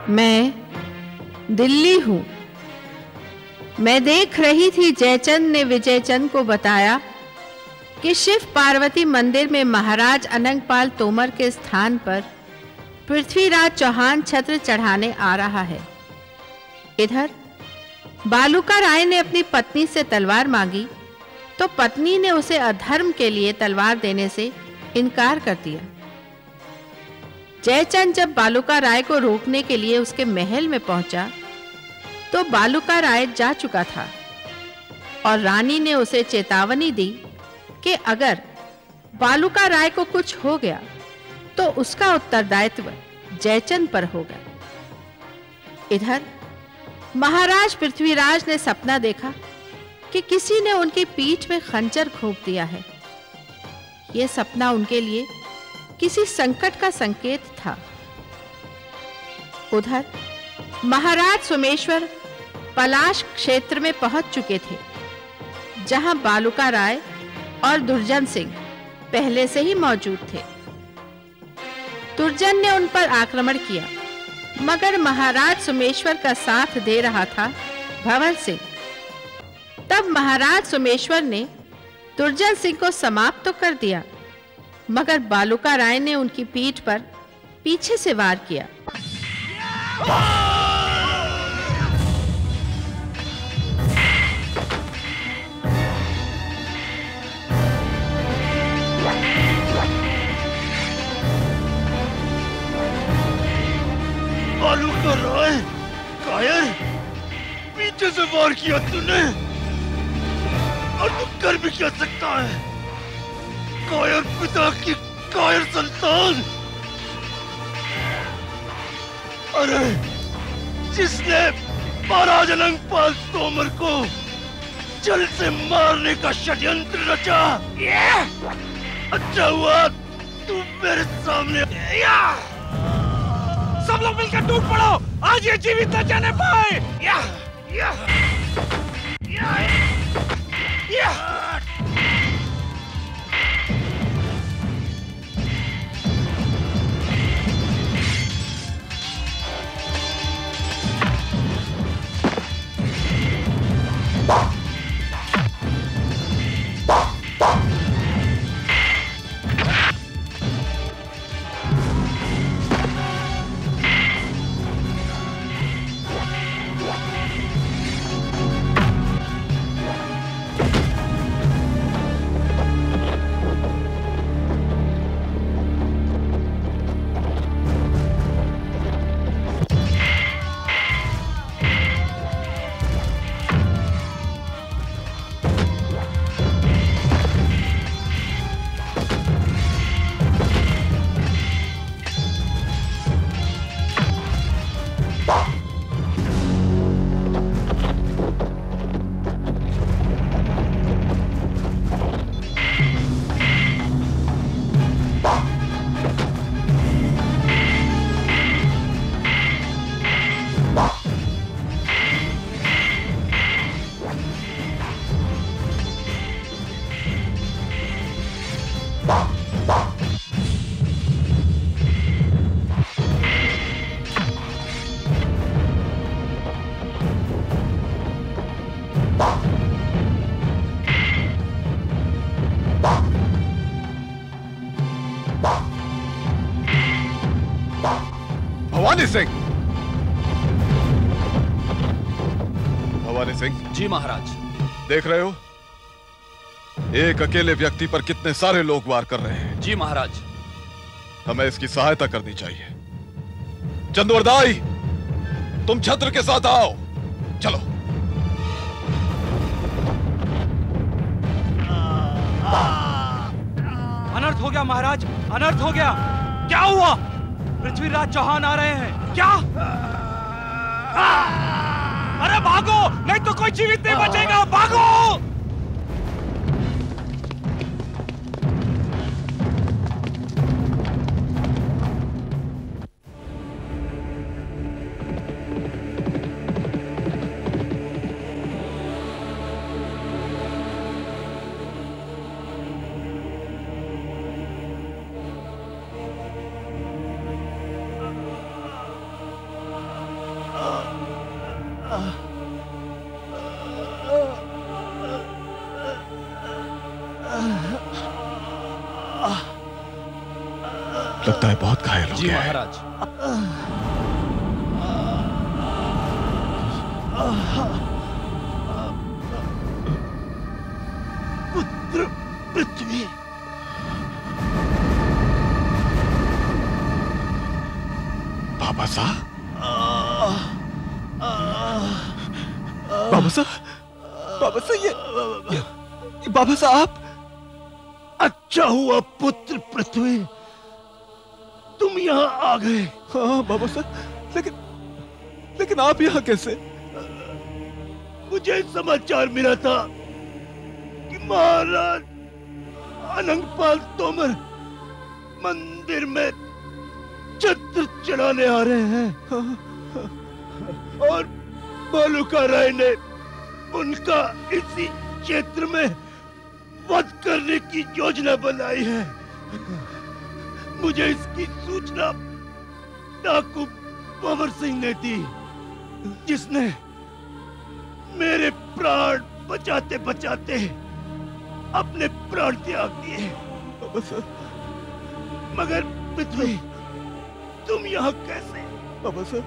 मैं दिल्ली हूं। मैं देख रही थी जयचंद ने विजयचंद को बताया कि शिव पार्वती मंदिर में महाराज अनंगपाल तोमर के स्थान पर पृथ्वीराज चौहान छत्र चढ़ाने आ रहा है। इधर बालूका राय ने अपनी पत्नी से तलवार मांगी तो पत्नी ने उसे अधर्म के लिए तलवार देने से इनकार कर दिया। जयचंद जब बालूका राय को रोकने के लिए उसके महल में पहुंचा तो बालूका राय जा चुका था और रानी ने उसे चेतावनी दी कि अगर बालूका राय को कुछ हो गया तो उसका उत्तरदायित्व जयचंद पर होगा। इधर महाराज पृथ्वीराज ने सपना देखा कि किसी ने उनकी पीठ में खंजर घोंप दिया है। यह सपना उनके लिए किसी संकट का संकेत था। उधर महाराज सोमेश्वर पलाश क्षेत्र में पहुंच चुके थे, जहां बालूका राय और दुर्जन सिंह पहले से ही मौजूद थे। दुर्जन ने उन पर आक्रमण किया, मगर महाराज सोमेश्वर का साथ दे रहा था भंवर सिंह। तब महाराज सोमेश्वर ने दुर्जन सिंह को समाप्त तो कर दिया, मगर बालूका राय ने उनकी पीठ पर पीछे से वार किया। बालूका राय, कायर, पीछे से वार किया तूने, और तू कर भी क्या सकता है? कायर पिता की कायर संतान। अरे जिसने महाराज अनंगपाल तोमर को जल से मारने का षड्यंत्र रचा, अच्छा हुआ तू मेरे सामने। सब लोग मिलकर टूट पड़ो, आज ये जीवित न जाने पाए। भवानी सिंह। भवानी सिंह। जी महाराज। देख रहे हो एक अकेले व्यक्ति पर कितने सारे लोग वार कर रहे हैं। जी महाराज। हमें इसकी सहायता करनी चाहिए। चंदवरदाई, तुम छत्र के साथ आओ। चलो। अनर्थ हो गया महाराज, अनर्थ हो गया। क्या हुआ? पृथ्वीराज चौहान आ रहे हैं। क्या? अरे भागो, नहीं तो कोई जीवित नहीं बचेगा। भागो। लगता है बहुत घायल हो जी गया है। महाराज। पुत्र पृथ्वी, बाबा साहब, बाबा साहब, बाबा साहब, ये बाबा साहब। अच्छा हुआ पुत्र पृथ्वी, तुम यहाँ आ गए। हाँ बाबा साहब, लेकिन आप यहाँ कैसे? मुझे समाचार मिला था कि महाराज अनंगपाल तोमर मंदिर में छत्र चढ़ाने आ रहे हैं और बालूका राय ने उनका इसी क्षेत्र में वध करने की योजना बनाई है। मुझे इसकी सूचना डाकू पवर सिंह ने दी, जिसने मेरे प्राण बचाते बचाते अपने प्राण त्याग दिए। मगर पृथ्वी, तुम यहाँ कैसे? बाबा साहब,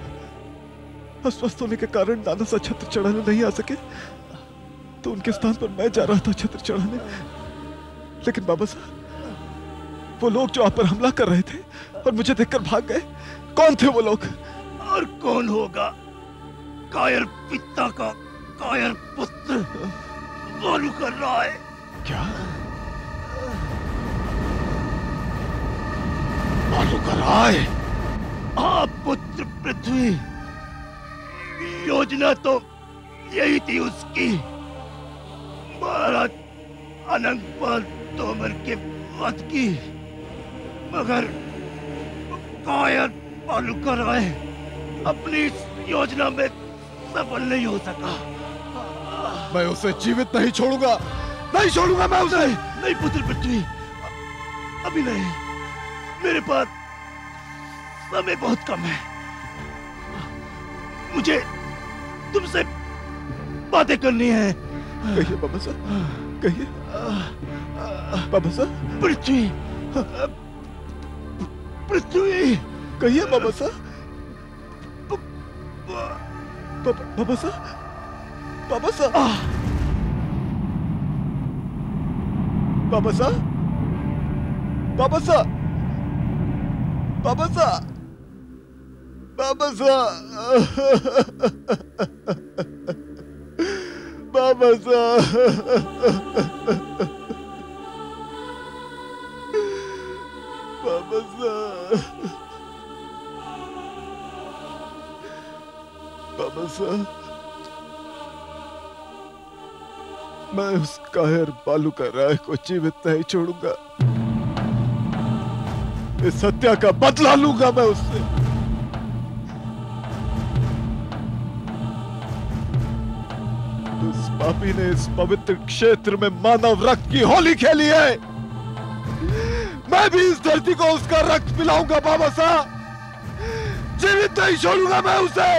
अस्वस्थ होने के कारण नाना सा छत्र चढ़ाने नहीं आ सके, तो उनके स्थान पर मैं जा रहा था छत्र चढ़ाने। लेकिन बाबा साहब, वो लोग जो आप पर हमला कर रहे थे और मुझे देखकर भाग गए, कौन थे वो लोग? और कौन होगा? कायर पिता का कायर पुत्र बालूका राय। क्या? बालूका राय? हाँ पुत्र पृथ्वी, योजना तो यही थी उसकी, महाराज अनंगपाल तोमर के वध की। मगर कायर बालूका राय अपनी इस योजना में सफल नहीं हो सका। मैं उसे जीवित नहीं छोड़ूंगा, नहीं छोड़ूंगा मैं उसे। नहीं पुत्र पृथ्वी, अभी नहीं, मेरे पास समय बहुत कम है। मुझे तुमसे बातें करनी है। कहिए बाबा साहब, कहिए बाबा साहब। पृथ्वी, पृथ्वी, कहिए बाबा साहब। बाबा साहब, बाबा साहब, बाबा साहब, बाबा साहब, बाबा साहब, बाबा साहब, बाबा साहब, बाबा साहब, बाबा साहब, मैं उस कायर बालूका राय को जीवित नहीं छोड़ूंगा। इस हत्या का बदला लूंगा मैं उससे। उस पापी ने इस पवित्र क्षेत्र में मानव रक्त की होली खेली है। मैं भी इस धरती को उसका रक्त पिलाऊंगा बाबा साहब, जीवित नहीं छोड़ूंगा मैं उसे।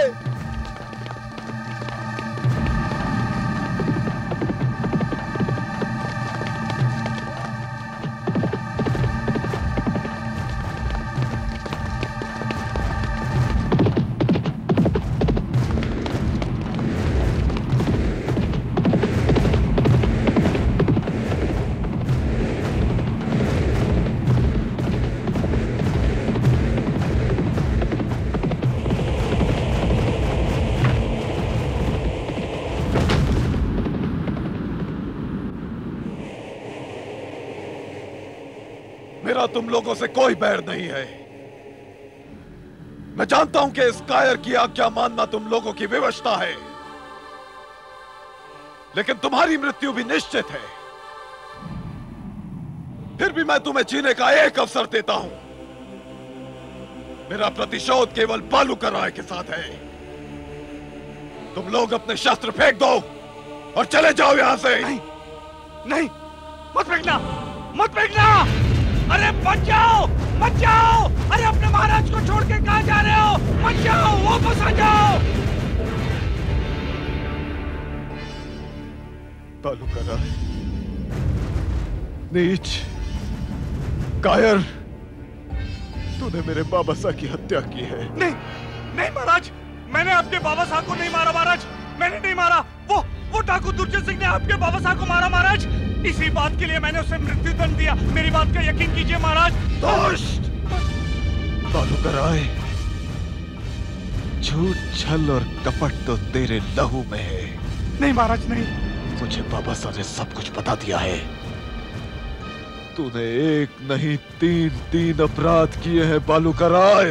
मेरा तुम लोगों से कोई बैर नहीं है। मैं जानता हूं कि इस कायर की आज्ञा मानना तुम लोगों की विवशता है, लेकिन तुम्हारी मृत्यु भी निश्चित है। फिर भी मैं तुम्हें जीने का एक अवसर देता हूं। मेरा प्रतिशोध केवल बालूका राय के साथ है। तुम लोग अपने शस्त्र फेंक दो और चले जाओ यहां से। नहीं, नहीं, मत फेंकना, मत फेंकना। अरे मत जाओ, मत जाओ। अरे अपने महाराज को छोड़ के कहां जा रहे हो? मत जाओ, वापस आ जाओ। बालूका राय, नीच, कायर, तूने मेरे बाबा साहब की हत्या की है। नहीं नहीं महाराज, मैंने आपके बाबा साहब को नहीं मारा महाराज, मैंने नहीं मारा। वो डाकू दुर्जय सिंह ने आपके बाबा साहब को मारा महाराज। इसी बात के लिए मैंने उसे मृत्यु दंड दिया। मेरी बात का यकीन कीजिए महाराज। दोस्त बालूका राय, झूठ छल और कपट तो तेरे लहू में है। नहीं महाराज नहीं, मुझे बाबा साहब ने सब कुछ बता दिया है। तूने एक नहीं तीन अपराध किए हैं बालूका राय।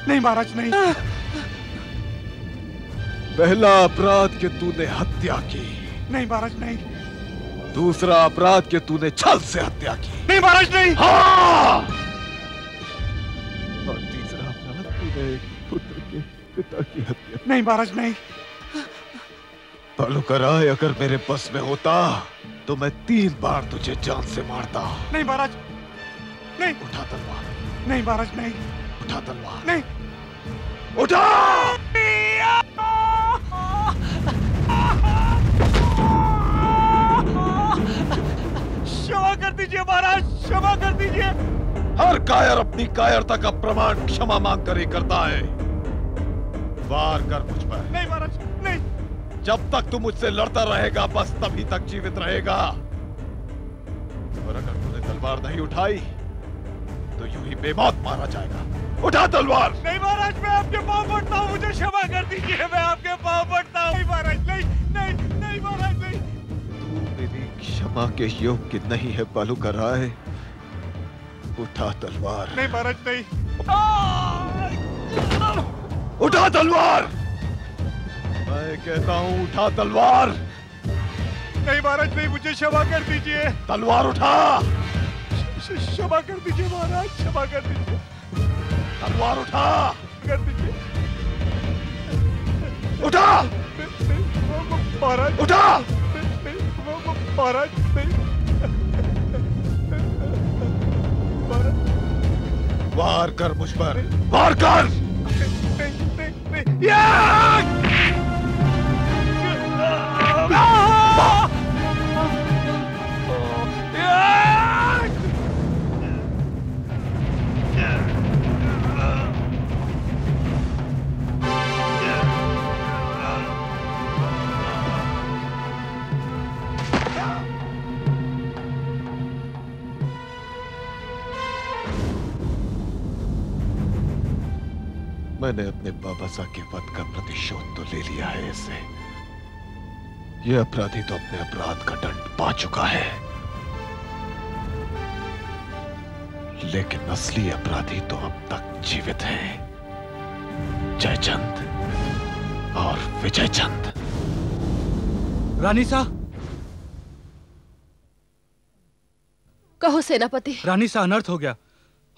नहीं महाराज नहीं। पहला अपराध के तूने हत्या की। नहीं महाराज नहीं। दूसरा अपराध के तूने छल से हत्या की। नहीं महाराज नहीं। हाँ! और तीसरा अपराध तूने एक पुत्र के पिता की हत्या। नहीं महाराज नहीं। बालूका राय, अगर मेरे बस में होता तो मैं 3 बार तुझे जान से मारता। नहीं महाराज नहीं। उठा तलवार। नहीं महाराज नहीं। उठा तलवार। नहीं। उठा। क्षमा कर दीजिए महाराज, क्षमा कर दीजिए। हर कायर अपनी कायरता का प्रमाण क्षमा मांग कर ही करता है। वार कर मुझ पर। नहीं महाराज नहीं। जब तक तू मुझसे लड़ता रहेगा बस तभी तक जीवित रहेगा। और अगर तूने तलवार नहीं उठाई तो यूं ही बेमौत मारा जाएगा। उठा तलवार। नहीं महाराज, मैं आपके पांव पड़ता हूँ, मुझे क्षमा कर दीजिए। मैं आपके पांव पड़ता हूँ। नहीं महाराज नहीं। नहीं नहीं महाराज नहीं। तू मेरी क्षमा के योग्य नहीं है बालूका राय। उठा तलवार। नहीं महाराज नहीं। उठा तलवार। मैं कहता हूँ उठा तलवार। नहीं महाराज नहीं, मुझे क्षमा कर दीजिए। तलवार उठा। क्षमा कर दीजिए महाराज, क्षमा कर दीजिए। तलवार उठा। कर दीजिए। उठा। महाराज उठा। महाराज नहीं। वार कर मुझ पर। वार कर। मैंने अपने बाबा साहब के वध का प्रतिशोध तो ले लिया है इससे। यह अपराधी तो अपने अपराध का दंड पा चुका है, लेकिन असली अपराधी तो अब तक जीवित है। जयचंद और विजयचंद। रानी सा। कहो सेनापति। रानी सा, अनर्थ हो गया।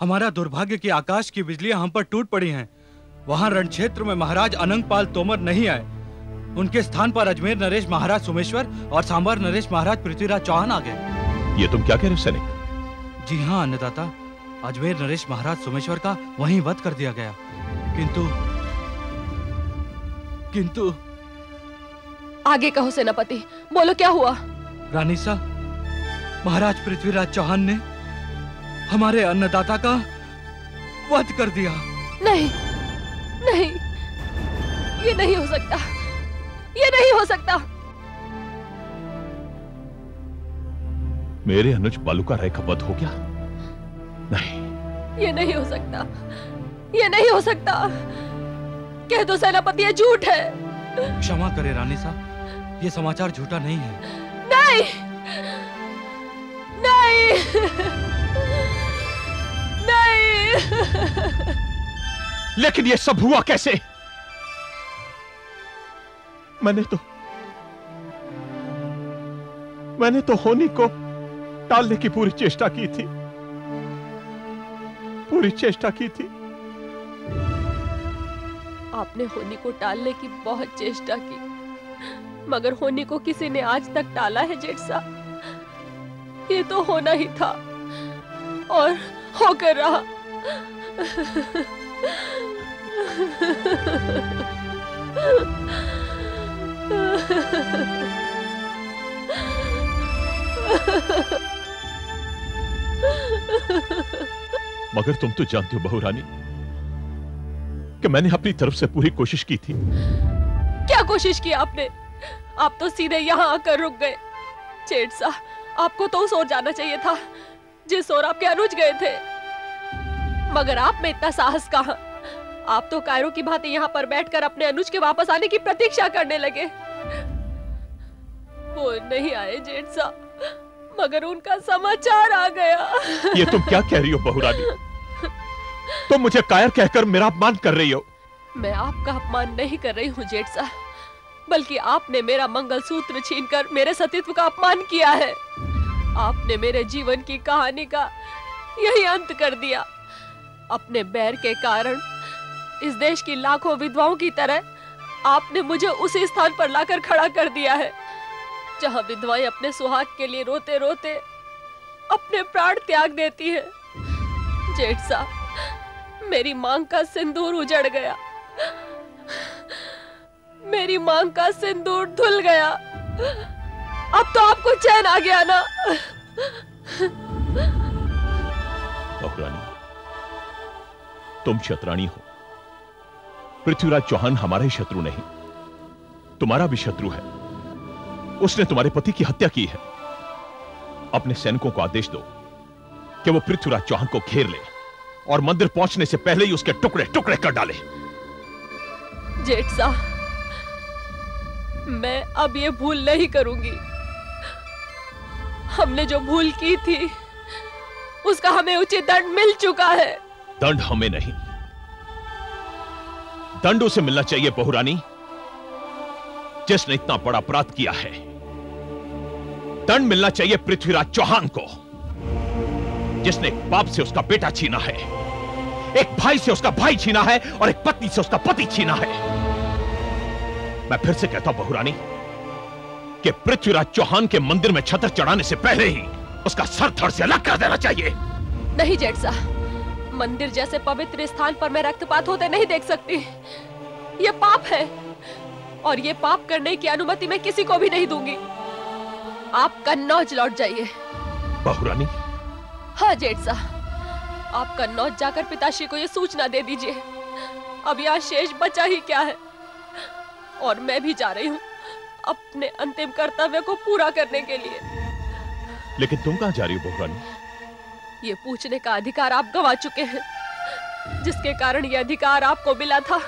हमारा दुर्भाग्य कि आकाश की बिजलियां हम पर टूट पड़ी हैं। वहां रण क्षेत्र में महाराज अनंगपाल तोमर नहीं आए। उनके स्थान पर अजमेर नरेश महाराज सोमेश्वर और सांबर नरेश महाराज पृथ्वीराज चौहान आ गए। ये तुम क्या कह रहे हो सैनिक? जी हाँ अन्नदाता, अजमेर नरेश महाराज सोमेश्वर का वहीं वध कर दिया गया। किंतु आगे कहो सेनापति, बोलो क्या हुआ? रानी सा, महाराज पृथ्वीराज चौहान ने हमारे अन्नदाता का वध कर दिया। नहीं नहीं, ये नहीं हो सकता, ये नहीं हो सकता। मेरे अनुज बालूका राय का वध हो गया? नहीं, ये नहीं हो सकता, ये नहीं हो सकता। कह दो सेनापति, ये झूठ है। क्षमा करे रानी साहब, ये समाचार झूठा नहीं है। नहीं नहीं नहीं। लेकिन ये सब हुआ कैसे? मैंने तो होनी को टालने की पूरी चेष्टा की थी, पूरी चेष्टा की थी। आपने होनी को टालने की बहुत चेष्टा की, मगर होनी को किसी ने आज तक टाला है जेठ साहब? ये तो होना ही था और होकर रहा। मगर तुम तो जानती हो बहुरानी कि मैंने अपनी तरफ से पूरी कोशिश की थी। क्या कोशिश की आपने? आप तो सीधे यहाँ आकर रुक गए। जेठ साहब, आपको तो उस ओर जाना चाहिए था जिस ओर आपके अनुज गए थे, मगर आप में इतना साहस कहाँ? आप तो कायरों की भांति यहाँ पर बैठकर अपने अनुज के वापस आने की प्रतीक्षा करने लगे। वो नहीं आए जेठ साहब, मगर उनका समाचार आ गया। ये तुम क्या कह रही हो बहुरानी? तुम मुझे कायर कहकर मेरा अपमान कर रही हो। मैं आपका अपमान नहीं कर रही हूँ जेठ साहब, बल्कि आपने मेरा मंगलसूत्र छीनकर मेरे सतीत्व का अपमान किया है। आपने मेरे जीवन की कहानी का यही अंत कर दिया। अपने बैर के कारण इस देश की लाखों विधवाओं की तरह आपने मुझे उसी स्थान पर लाकर खड़ा कर दिया है जहां विधवाएं अपने सुहाग के लिए रोते रोते अपने प्राण त्याग देती है। जेठ साहब, मेरी मांग का सिंदूर उजड़ गया, मेरी मांग का सिंदूर धुल गया। अब तो आपको चैन आ गया ना? बहुरानी, तुम शतरानी हो। पृथ्वीराज चौहान हमारा ही शत्रु नहीं, तुम्हारा भी शत्रु है। उसने तुम्हारे पति की हत्या की है। अपने सैनिकों को आदेश दो कि वो पृथ्वीराज चौहान को घेर ले और मंदिर पहुंचने से पहले ही उसके टुकड़े टुकड़े कर डाले। जेठ साहब, मैं अब ये भूल नहीं करूंगी। हमने जो भूल की थी उसका हमें उचित दंड मिल चुका है। दंड हमें नहीं, दंड उसे मिलना चाहिए बहुरानी जिसने इतना बड़ा अपराध किया है। दंड मिलना चाहिए पृथ्वीराज चौहान को जिसने एक बाप से उसका बेटा छीना है, एक भाई से उसका भाई छीना है और एक पत्नी से उसका पति छीना है। मैं फिर से कहता हूं बहुरानी कि पृथ्वीराज चौहान के मंदिर में छतर चढ़ाने से पहले ही उसका सर धड़ से अलग कर देना चाहिए। नहीं जेठ साहब, मंदिर जैसे पवित्र स्थान पर मैं रक्तपात होते नहीं देख सकती। ये पाप है और ये पाप करने की अनुमति मैं किसी को भी नहीं दूंगी। आप कन्नौज लौट जाइए। बहुरानी? हाँ जेठ साहब, आप कन्नौज जाकर पिताश्री को ये सूचना दे दीजिए। अब यहाँ शेष बचा ही क्या है। और मैं भी जा रही हूँ अपने अंतिम कर्तव्य को पूरा करने के लिए। लेकिन तुम कहाँ जा रही हो बहुरानी? ये पूछने का अधिकार आप गंवा चुके हैं। जिसके कारण ये अधिकार आपको मिला था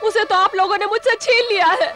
उसे तो आप लोगों ने मुझसे छीन लिया है।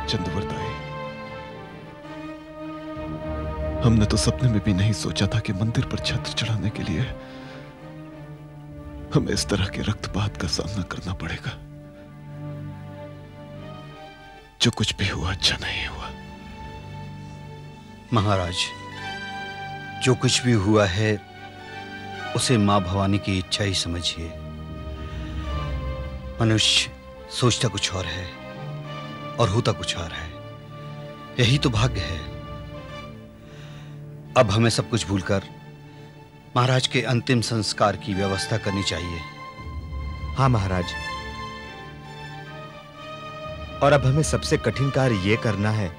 चंदुवरदाई, हमने तो सपने में भी नहीं सोचा था कि मंदिर पर छत्र चढ़ाने के लिए हमें इस तरह के रक्तपात का सामना करना पड़ेगा। जो कुछ भी हुआ अच्छा नहीं हुआ। महाराज, जो कुछ भी हुआ है उसे मां भवानी की इच्छा ही समझिए। मनुष्य सोचता कुछ और है और होता कुछ और है। यही तो भाग्य है। अब हमें सब कुछ भूलकर महाराज के अंतिम संस्कार की व्यवस्था करनी चाहिए। हाँ महाराज, और अब हमें सबसे कठिन कार्य यह करना है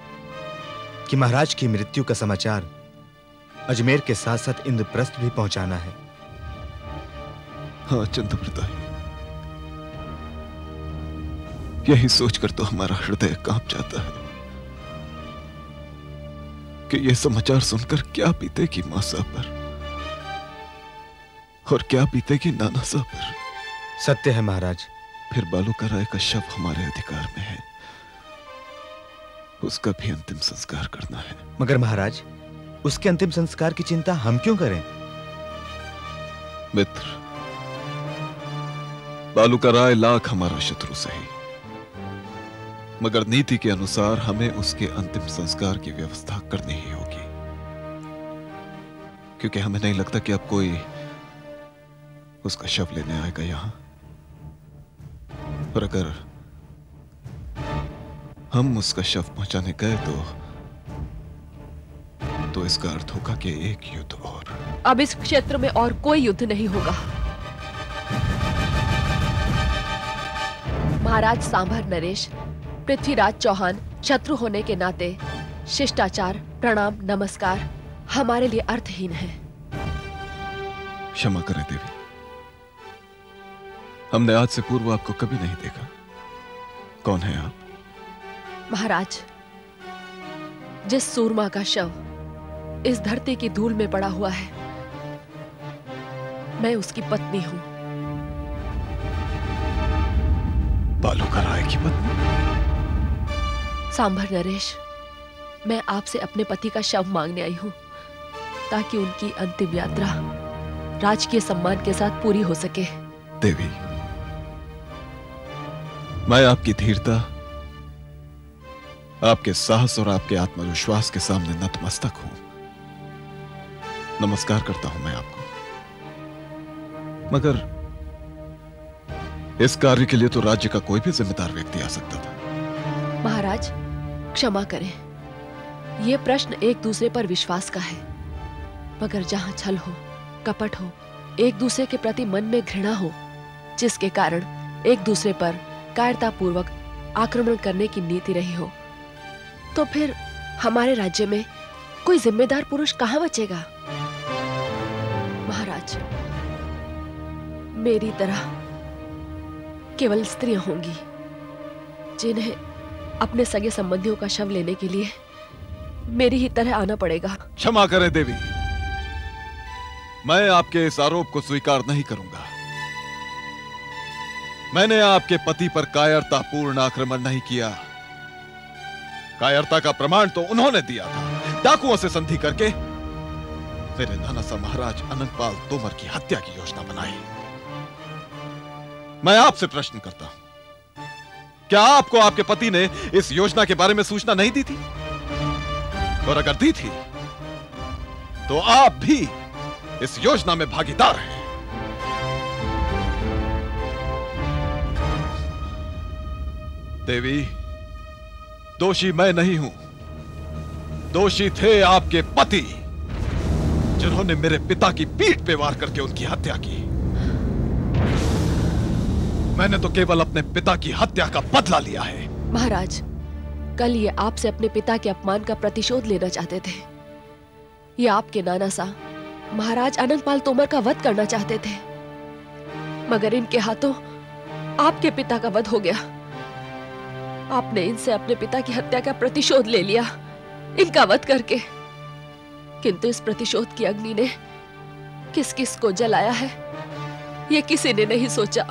कि महाराज की मृत्यु का समाचार अजमेर के साथ साथ इंद्रप्रस्थ भी पहुंचाना है। हाँ चंद्रप्रताप, यही सोचकर तो हमारा हृदय कांप जाता है कि यह समाचार सुनकर क्या बीतेगी मां साहब पर और क्या बीतेगी नाना साहब पर। सत्य है महाराज। फिर बालूका राय का शव हमारे अधिकार में है, उसका भी अंतिम संस्कार करना है। मगर महाराज, उसके अंतिम संस्कार की चिंता हम क्यों करें? मित्र, बालू का राय लाख हमारा शत्रु सही, मगर नीति के अनुसार हमें उसके अंतिम संस्कार की व्यवस्था करनी ही होगी, क्योंकि हमें नहीं लगता कि अब कोई उसका शव लेने आएगा यहां। और अगर हम उसका शव पहुंचाने गए तो इसका अर्थ होगा कि एक युद्ध और। अब इस क्षेत्र में और कोई युद्ध नहीं होगा। महाराज सांभर नरेश, पृथ्वीराज चौहान शत्रु होने के नाते शिष्टाचार, प्रणाम, नमस्कार हमारे लिए अर्थहीन है। क्षमा करें देवी, हमने आज से पूर्व आपको कभी नहीं देखा। कौन है आप? महाराज, जिस सूरमा का शव इस धरती की धूल में पड़ा हुआ है, मैं उसकी पत्नी हूं। बालू का राय की पत्नी? सांभर नरेश, मैं आपसे अपने पति का शव मांगने आई हूं, ताकि उनकी अंतिम यात्रा राजकीय सम्मान के साथ पूरी हो सके। देवी, मैं आपकी धीरता, आपके साहस और आपके आत्मविश्वास के सामने नतमस्तक हूं। नमस्कार करता हूं मैं आपको, मगर इस कार्य के लिए तो राज्य का कोई भी जिम्मेदार व्यक्ति आ सकता था। महाराज, क्षमा करें, यह प्रश्न एक दूसरे पर विश्वास का है, मगर जहां छल हो, कपट हो, एक दूसरे के प्रति मन में घृणा हो, जिसके कारण एक दूसरे पर कायरतापूर्वक आक्रमण करने की नीति रही हो, तो फिर हमारे राज्य में कोई जिम्मेदार पुरुष कहां बचेगा? महाराज, मेरी तरह केवल स्त्रियां होंगी जिन्हें अपने सगे संबंधियों का शव लेने के लिए मेरी ही तरह आना पड़ेगा। क्षमा करें देवी, मैं आपके इस आरोप को स्वीकार नहीं करूंगा। मैंने आपके पति पर कायरतापूर्ण आक्रमण नहीं किया। कायरता का प्रमाण तो उन्होंने दिया था, डाकुओं से संधि करके मेरे नानासा महाराज अनंगपाल तोमर की हत्या की योजना बनाई। मैं आपसे प्रश्न करता हूं, क्या आपको आपके पति ने इस योजना के बारे में सूचना नहीं दी थी? और अगर दी थी, तो आप भी इस योजना में भागीदार हैं। देवी, दोषी मैं नहीं हूं, दोषी थे आपके पति, जिन्होंने मेरे पिता की पीठ पे वार करके उनकी हत्या की। मैंने तो केवल अपने पिता की हत्या का बदला लिया है। महाराज, कल ये आपसे अपने पिता के अपमान का प्रतिशोध लेना चाहते थे। ये आपके नाना सा महाराज अनंगपाल तोमर का वध करना चाहते थे, मगर इनके हाथों आपके पिता का वध हो गया। आपने इनसे अपने पिता की हत्या का प्रतिशोध ले लिया, इनका वध करके। किंतु इस प्रतिशोध की अग्नि ने किस किस को जलाया है, ये किसी ने नहीं सोचा।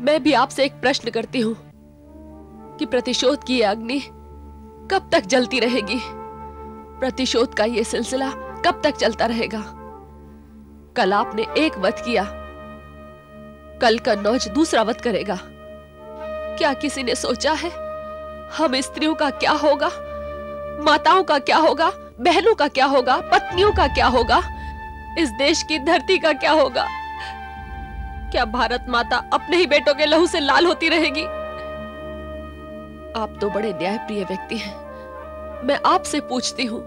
मैं भी आपसे एक प्रश्न करती हूं कि प्रतिशोध की यह अग्नि कब तक जलती रहेगी? प्रतिशोध का यह सिलसिला कब तक चलता रहेगा? कल आपने एक वध किया, कल कन्नौज दूसरा वध करेगा। क्या किसी ने सोचा है हम स्त्रियों का क्या होगा, माताओं का क्या होगा, बहनों का क्या होगा, पत्नियों का क्या होगा, इस देश की धरती का क्या होगा? क्या भारत माता अपने ही बेटों के लहू से लाल होती रहेगी? आप तो बड़े न्यायप्रिय व्यक्ति हैं। मैं आपसे पूछती हूं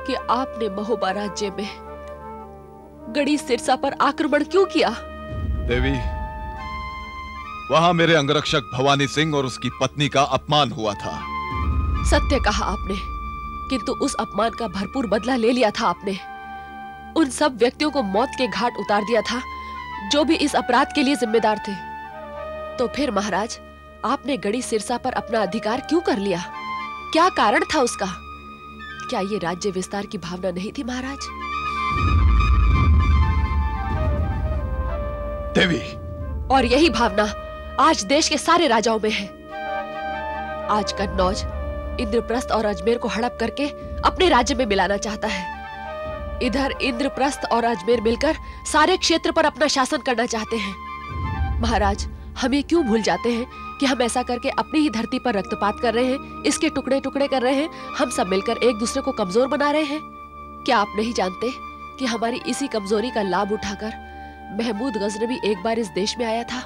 कि आपने महोबा राज्य में गढ़ी सिरसा पर आक्रमण क्यों किया? देवी, वहां मेरे अंगरक्षक भवानी सिंह और उसकी पत्नी का अपमान हुआ था। सत्य कहा आपने, किंतु उस अपमान का भरपूर बदला ले लिया था आपने। उन सब व्यक्तियों को मौत के घाट उतार दिया था जो भी इस अपराध के लिए जिम्मेदार थे। तो फिर महाराज, आपने गढ़ी सिरसा पर अपना अधिकार क्यों कर लिया? क्या कारण था उसका? क्या ये राज्य विस्तार की भावना नहीं थी महाराज? देवी, और यही भावना आज देश के सारे राजाओं में है। आज कन्नौज इंद्रप्रस्थ और अजमेर को हड़प करके अपने राज्य में मिलाना चाहता है। इधर इंद्रप्रस्थ और अजमेर मिलकर सारे क्षेत्र पर अपना शासन करना चाहते हैं। महाराज, हम ये क्यों भूल जाते हैं कि हम ऐसा करके अपनी ही धरती पर रक्तपात कर रहे हैं, इसके टुकड़े टुकड़े कर रहे हैं, हम सब मिलकर एक दूसरे को कमजोर बना रहे हैं। क्या आप नहीं जानते कि हमारी इसी कमजोरी का लाभ उठाकर महमूद गजनवी एक बार इस देश में आया था?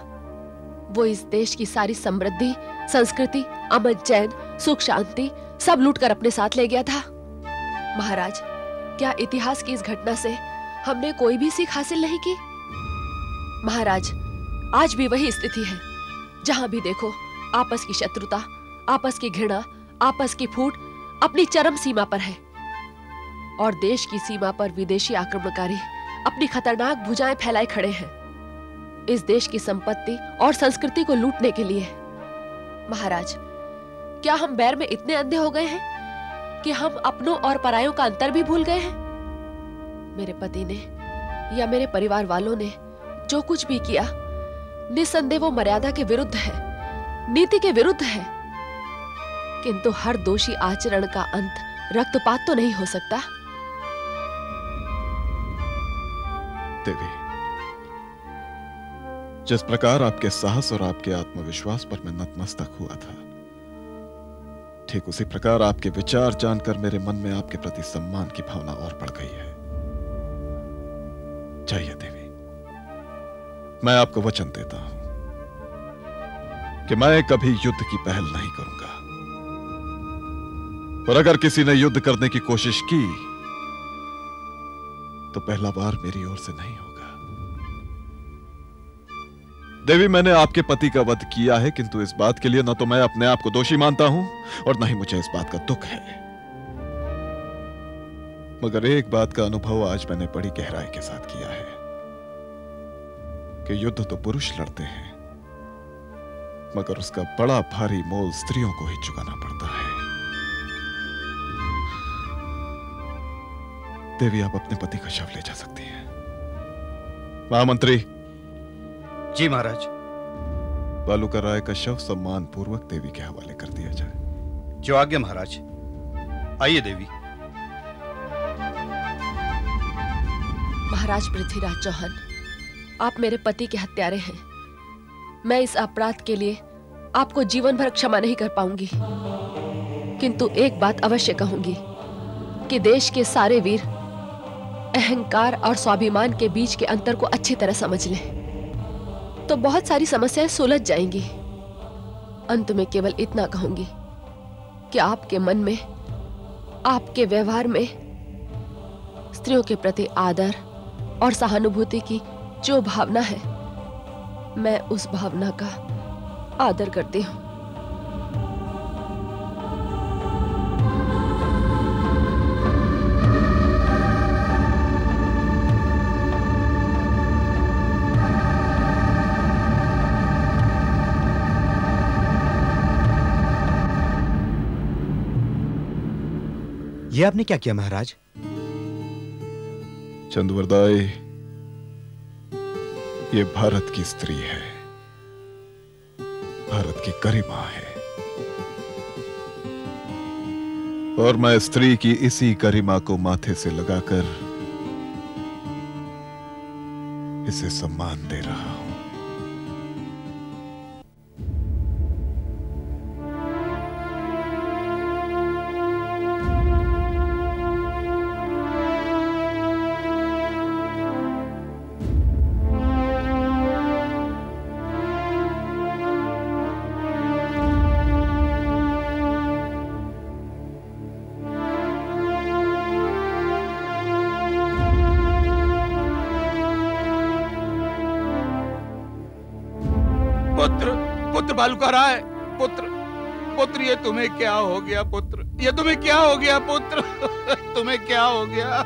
वो इस देश की सारी समृद्धि, संस्कृति, अमन, चैन, सुख, शांति सब लूटकर अपने साथ ले गया था। महाराज, क्या इतिहास की इस घटना से हमने कोई भी सीख हासिल नहीं की? महाराज, आज भी वही स्थिति है। जहां भी देखो आपस की शत्रुता, आपस की घृणा, आपस की फूट अपनी चरम सीमा पर है। और देश की सीमा पर विदेशी आक्रमणकारी अपनी खतरनाक भुजाएं फैलाए खड़े हैं इस देश की संपत्ति और संस्कृति को लूटने के लिए। महाराज, क्या हम बैर में इतने अंधे हो गए हैं कि हम अपनों और परायों का अंतर भी भूल गए हैं? मेरे पति ने या मेरे परिवार वालों ने जो कुछ भी किया, निस्संदेह वो मर्यादा के विरुद्ध है, नीति के विरुद्ध है। किंतु हर दोषी आचरण का अंत रक्तपात तो नहीं हो सकता। देवी, जिस प्रकार आपके साहस और आपके आत्मविश्वास पर मैं नतमस्तक हुआ था, ठीक उसी प्रकार आपके विचार जानकर मेरे मन में आपके प्रति सम्मान की भावना और बढ़ गई है। जाइए देवी, मैं आपको वचन देता हूं कि मैं कभी युद्ध की पहल नहीं करूंगा, और अगर किसी ने युद्ध करने की कोशिश की तो पहला वार मेरी ओर से नहीं होगा। देवी, मैंने आपके पति का वध किया है, किंतु इस बात के लिए न तो मैं अपने आप को दोषी मानता हूं और न ही मुझे इस बात का दुख है। मगर एक बात का अनुभव आज मैंने बड़ी गहराई के साथ किया है कि युद्ध तो पुरुष लड़ते हैं, मगर उसका बड़ा भारी मोल स्त्रियों को ही चुकाना पड़ता है। देवी, आप अपने पति का शव ले जा सकती हैं। महामंत्री। जी महाराज। बालूका राय का शव सम्मान पूर्वक देवी के हवाले कर दिया जाए। जो आज्ञा महाराज। आइए देवी। महाराज पृथ्वीराज चौहान, आप मेरे पति के हत्यारे हैं। मैं इस अपराध के लिए आपको जीवन भर क्षमा नहीं कर पाऊंगी, किंतु एक बात अवश्य कहूंगी कि देश के सारे वीर अहंकार और स्वाभिमान के बीच के अंतर को अच्छी तरह समझ लें, तो बहुत सारी समस्याएं सुलझ जाएंगी। अंत में केवल इतना कहूंगी कि आपके मन में, आपके व्यवहार में स्त्रियों के प्रति आदर और सहानुभूति की जो भावना है, मैं उस भावना का आदर करती हूं। ये आपने क्या किया महाराज? चंद्रवरदाई, ये भारत की स्त्री है, भारत की गरिमा है, और मैं स्त्री की इसी गरिमा को माथे से लगाकर इसे सम्मान दे रहा हूं। पुत्र बालूका राय, पुत्र ये तुम्हें क्या हो गया पुत्र? ये तुम्हें क्या हो गया पुत्र? तुम्हें क्या हो गया?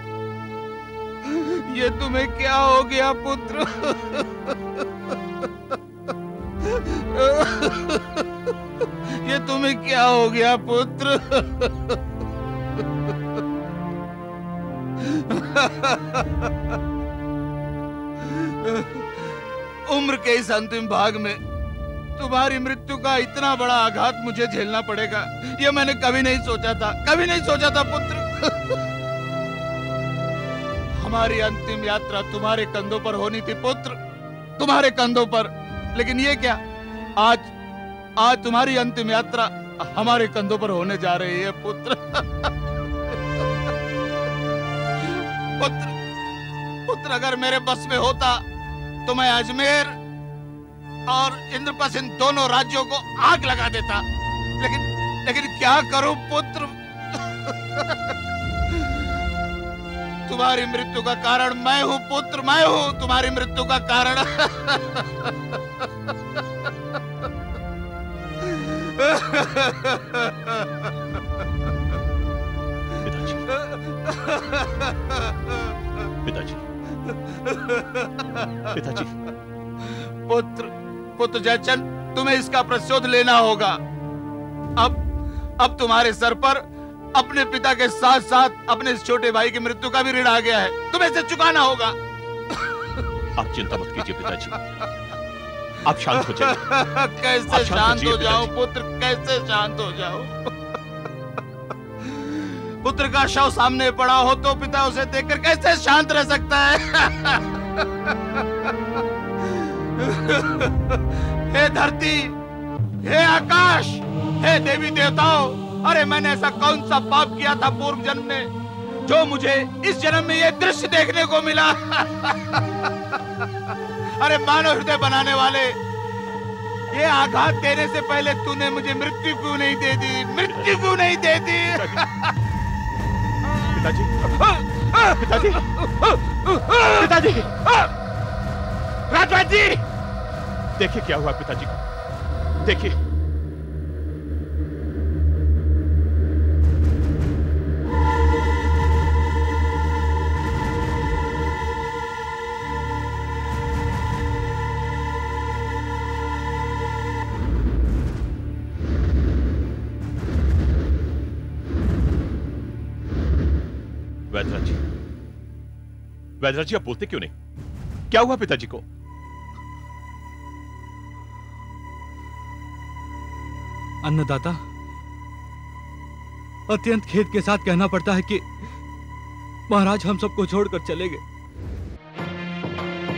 ये तुम्हें क्या हो गया पुत्र? ये तुम्हें क्या हो गया पुत्र? उम्र के इस अंतिम भाग में तुम्हारी मृत्यु का इतना बड़ा आघात मुझे झेलना पड़ेगा, ये मैंने कभी नहीं सोचा था, कभी नहीं सोचा था पुत्र। हमारी अंतिम यात्रा तुम्हारे कंधों पर होनी थी पुत्र, तुम्हारे कंधों पर। लेकिन ये क्या, आज तुम्हारी अंतिम यात्रा हमारे कंधों पर होने जा रही है पुत्र। पुत्र अगर मेरे बस में होता तो मैं अजमेर और इंद्रप्रस्थ इन दोनों राज्यों को आग लगा देता, लेकिन क्या करूं पुत्र। तुम्हारी मृत्यु का कारण मैं हूं पुत्र, मैं हूं तुम्हारी मृत्यु का कारण। पिताजी, पिताजी। पुत्र जयचंद, तुम्हें इसका प्रतिशोध लेना होगा। अब तुम्हारे सर पर अपने पिता के साथ साथ अपने इस छोटे भाई की मृत्यु का भी ऋण आ गया है, तुम्हें इसे चुकाना होगा। आप चिंता मत कीजिए पिताजी, आप शांत हो जाइए। कैसे शांत हो जाऊं पुत्र, कैसे शांत हो जाऊं। पुत्र का शव सामने पड़ा हो तो पिता उसे देखकर कैसे शांत रह सकता है। हे धरती, हे आकाश, हे देवी देवताओं, अरे मैंने ऐसा कौन सा पाप किया था पूर्व जन्म में जो मुझे इस जन्म में ये दृश्य देखने को मिला। अरे मानव हृदय बनाने वाले, ये आघात देने से पहले तूने मुझे मृत्यु क्यों नहीं दे दी, मृत्यु क्यों नहीं दे दी। पिताजी, पिताजी, पिताजी, राजवाज जी, देखिए क्या हुआ पिताजी को, देखिए। वैद्यराज जी, वैद्यराज जी, आप बोलते क्यों नहीं? क्या हुआ पिताजी को? अन्नदाता, अत्यंत खेद के साथ कहना पड़ता है कि महाराज हम सबको छोड़कर चले गए।